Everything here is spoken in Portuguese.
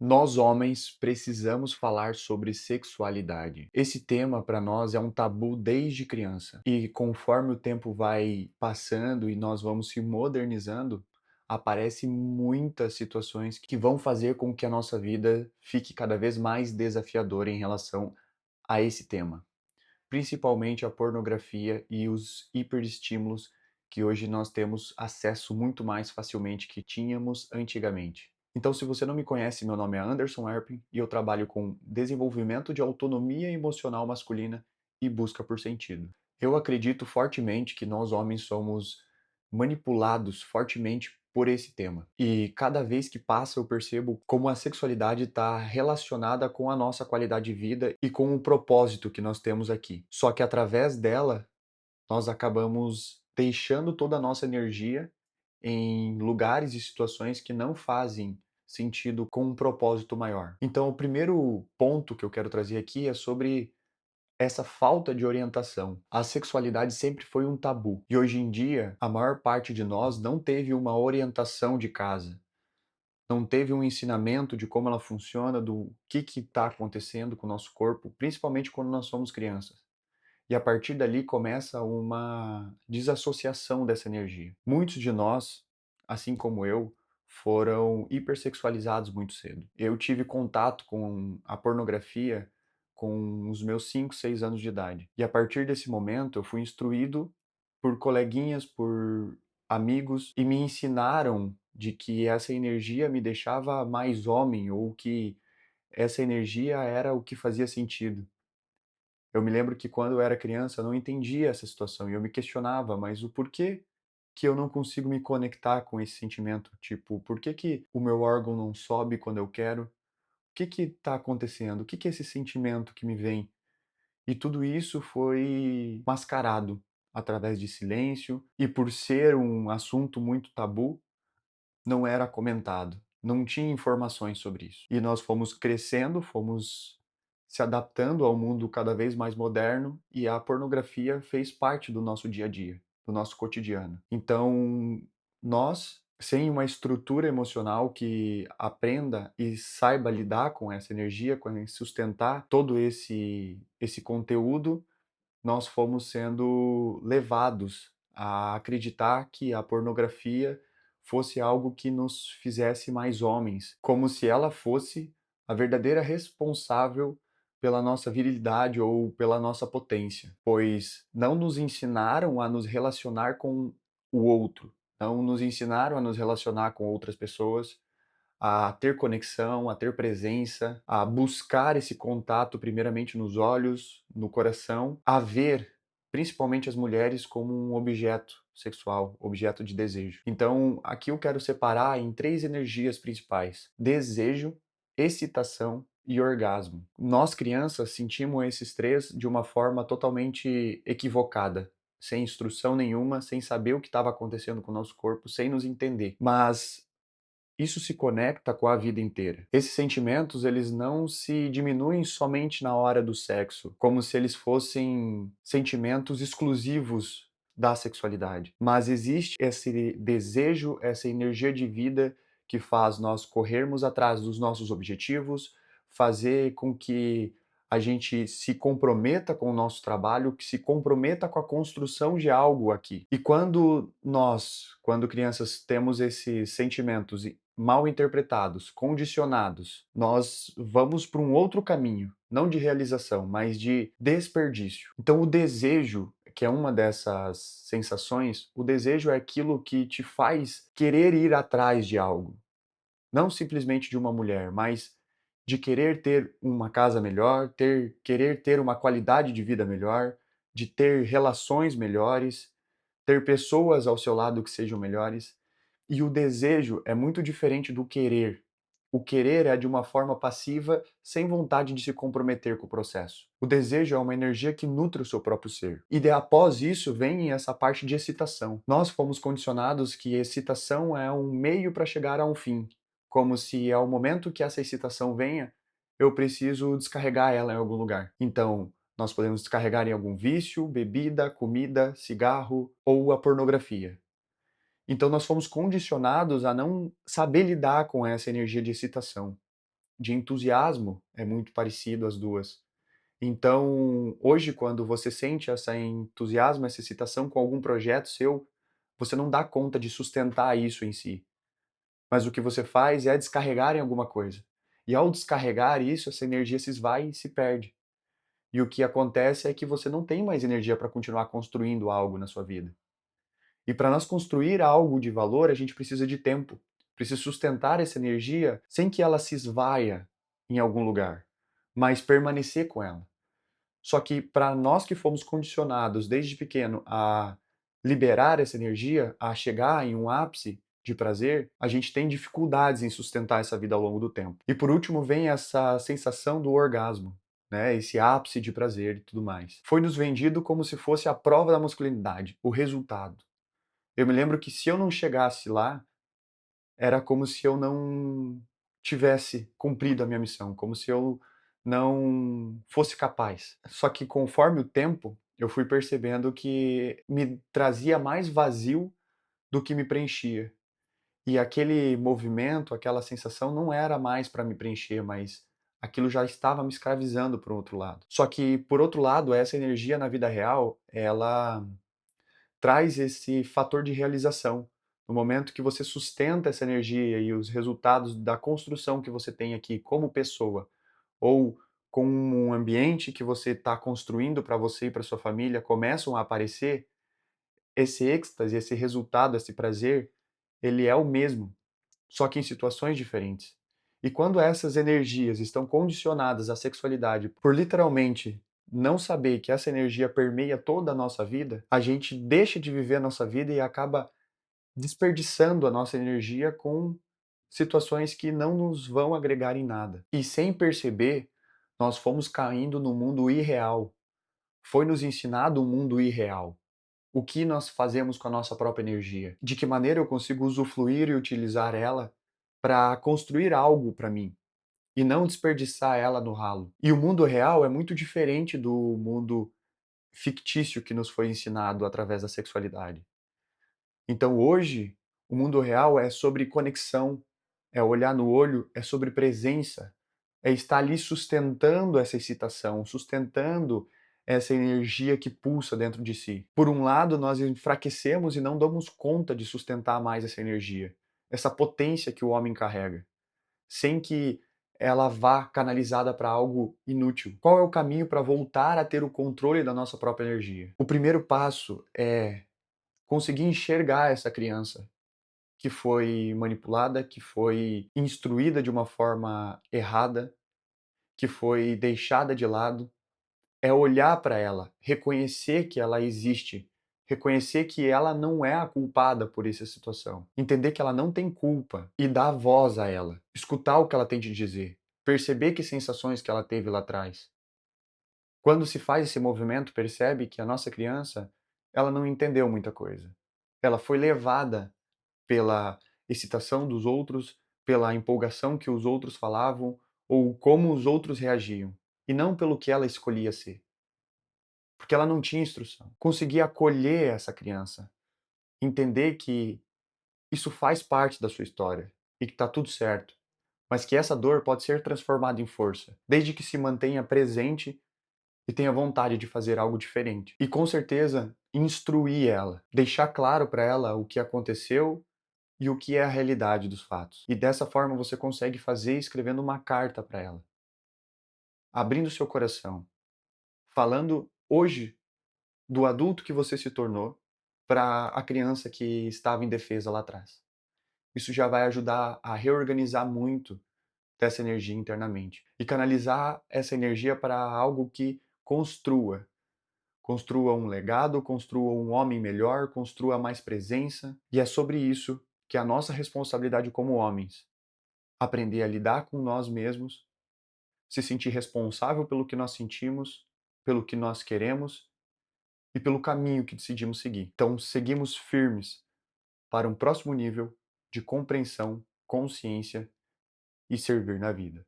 Nós homens precisamos falar sobre sexualidade. Esse tema para nós é um tabu desde criança. E conforme o tempo vai passando e nós vamos se modernizando, aparecem muitas situações que vão fazer com que a nossa vida fique cada vez mais desafiadora em relação a esse tema. Principalmente a pornografia e os hiperestímulos que hoje nós temos acesso muito mais facilmente que tínhamos antigamente. Então, se você não me conhece, meu nome é Anderson Erpin e eu trabalho com desenvolvimento de autonomia emocional masculina e busca por sentido. Eu acredito fortemente que nós homens somos manipulados fortemente por esse tema. E cada vez que passa eu percebo como a sexualidade está relacionada com a nossa qualidade de vida e com o propósito que nós temos aqui. Só que através dela, nós acabamos deixando toda a nossa energia em lugares e situações que não fazem sentido com um propósito maior. Então, o primeiro ponto que eu quero trazer aqui é sobre essa falta de orientação. A sexualidade sempre foi um tabu. E hoje em dia, a maior parte de nós não teve uma orientação de casa. Não teve um ensinamento de como ela funciona, do que está acontecendo com o nosso corpo, principalmente quando nós somos crianças. E a partir dali começa uma desassociação dessa energia. Muitos de nós, assim como eu, foram hipersexualizados muito cedo. Eu tive contato com a pornografia com os meus 5, 6 anos de idade. E a partir desse momento eu fui instruído por coleguinhas, por amigos, e me ensinaram de que essa energia me deixava mais homem ou que essa energia era o que fazia sentido. Eu me lembro que quando eu era criança eu não entendia essa situação e eu me questionava, mas o porquê que eu não consigo me conectar com esse sentimento? Tipo, por que que o meu órgão não sobe quando eu quero? O que que está acontecendo? O que que é esse sentimento que me vem? E tudo isso foi mascarado através de silêncio e por ser um assunto muito tabu, não era comentado, não tinha informações sobre isso. E nós fomos crescendo, fomos se adaptando ao mundo cada vez mais moderno e a pornografia fez parte do nosso dia a dia, do nosso cotidiano. Então, nós, sem uma estrutura emocional que aprenda e saiba lidar com essa energia, com sustentar todo esse conteúdo, nós fomos sendo levados a acreditar que a pornografia fosse algo que nos fizesse mais homens, como se ela fosse a verdadeira responsável pela nossa virilidade ou pela nossa potência, pois não nos ensinaram a nos relacionar com o outro, não nos ensinaram a nos relacionar com outras pessoas, a ter conexão, a ter presença, a buscar esse contato primeiramente nos olhos, no coração, a ver, principalmente as mulheres, como um objeto sexual, objeto de desejo. Então, aqui eu quero separar em três energias principais: desejo, excitação e orgasmo. Nós crianças sentimos esses três de uma forma totalmente equivocada, sem instrução nenhuma, sem saber o que estava acontecendo com o nosso corpo, sem nos entender. Mas isso se conecta com a vida inteira. Esses sentimentos, eles não se diminuem somente na hora do sexo, como se eles fossem sentimentos exclusivos da sexualidade. Mas existe esse desejo, essa energia de vida que faz nós corrermos atrás dos nossos objetivos, fazer com que a gente se comprometa com o nosso trabalho, que se comprometa com a construção de algo aqui. E quando nós, quando crianças, temos esses sentimentos mal interpretados, condicionados, nós vamos para um outro caminho, não de realização, mas de desperdício. Então, o desejo, que é uma dessas sensações, o desejo é aquilo que te faz querer ir atrás de algo. Não simplesmente de uma mulher, mas de querer ter uma casa melhor, querer ter uma qualidade de vida melhor, de ter relações melhores, ter pessoas ao seu lado que sejam melhores. E o desejo é muito diferente do querer. O querer é de uma forma passiva, sem vontade de se comprometer com o processo. O desejo é uma energia que nutre o seu próprio ser. Após isso vem essa parte de excitação. Nós fomos condicionados que excitação é um meio para chegar a um fim. Como se ao momento que essa excitação venha, eu preciso descarregar ela em algum lugar. Então, nós podemos descarregar em algum vício, bebida, comida, cigarro ou a pornografia. Então nós fomos condicionados a não saber lidar com essa energia de excitação. de entusiasmo é muito parecido as duas. Então, hoje, quando você sente essa entusiasmo, essa excitação com algum projeto seu, você não dá conta de sustentar isso em si, mas o que você faz é descarregar em alguma coisa. E ao descarregar isso, essa energia se esvai e se perde. E o que acontece é que você não tem mais energia para continuar construindo algo na sua vida. E para nós construir algo de valor, a gente precisa de tempo. Precisa sustentar essa energia sem que ela se esvaia em algum lugar, mas permanecer com ela. Só que para nós que fomos condicionados desde pequeno a liberar essa energia, a chegar em um ápice de prazer, a gente tem dificuldades em sustentar essa vida ao longo do tempo. E por último vem essa sensação do orgasmo, né? Esse ápice de prazer e tudo mais. Foi nos vendido como se fosse a prova da masculinidade, o resultado. Eu me lembro que se eu não chegasse lá, era como se eu não tivesse cumprido a minha missão, como se eu não fosse capaz. Só que conforme o tempo, eu fui percebendo que me trazia mais vazio do que me preenchia. E aquele movimento, aquela sensação não era mais para me preencher, mas aquilo já estava me escravizando por um outro lado. Só que, por outro lado, essa energia na vida real, ela traz esse fator de realização. No momento que você sustenta essa energia e os resultados da construção que você tem aqui como pessoa, ou com um ambiente que você está construindo para você e para sua família começam a aparecer, esse êxtase, esse resultado, esse prazer, ele é o mesmo, só que em situações diferentes. E quando essas energias estão condicionadas à sexualidade por literalmente não saber que essa energia permeia toda a nossa vida, a gente deixa de viver a nossa vida e acaba desperdiçando a nossa energia com situações que não nos vão agregar em nada. E sem perceber, nós fomos caindo no mundo irreal. Foi nos ensinado um mundo irreal. O que nós fazemos com a nossa própria energia? De que maneira eu consigo usufruir e utilizar ela para construir algo para mim e não desperdiçar ela no ralo? E o mundo real é muito diferente do mundo fictício que nos foi ensinado através da sexualidade. Então hoje, o mundo real é sobre conexão, é olhar no olho, é sobre presença, é estar ali sustentando essa excitação, sustentando essa energia que pulsa dentro de si. Por um lado, nós enfraquecemos e não damos conta de sustentar mais essa energia, essa potência que o homem carrega, sem que ela vá canalizada para algo inútil. Qual é o caminho para voltar a ter o controle da nossa própria energia? O primeiro passo é conseguir enxergar essa criança que foi manipulada, que foi instruída de uma forma errada, que foi deixada de lado, é olhar para ela, reconhecer que ela existe, reconhecer que ela não é a culpada por essa situação, entender que ela não tem culpa e dar voz a ela, escutar o que ela tem de dizer, perceber que sensações que ela teve lá atrás. Quando se faz esse movimento, percebe que a nossa criança, ela não entendeu muita coisa. Ela foi levada pela excitação dos outros, pela empolgação que os outros falavam ou como os outros reagiam, e não pelo que ela escolhia ser, porque ela não tinha instrução. Conseguir acolher essa criança, entender que isso faz parte da sua história e que está tudo certo, mas que essa dor pode ser transformada em força, desde que se mantenha presente e tenha vontade de fazer algo diferente. E com certeza, instruir ela, deixar claro para ela o que aconteceu e o que é a realidade dos fatos. E dessa forma você consegue fazer escrevendo uma carta para ela, abrindo seu coração, falando hoje do adulto que você se tornou para a criança que estava indefesa lá atrás. Isso já vai ajudar a reorganizar muito dessa energia internamente e canalizar essa energia para algo que construa. Construa um legado, construa um homem melhor, construa mais presença. E é sobre isso que é a nossa responsabilidade como homens aprender a lidar com nós mesmos, se sentir responsável pelo que nós sentimos, pelo que nós queremos e pelo caminho que decidimos seguir. Então, seguimos firmes para um próximo nível de compreensão, consciência e servir na vida.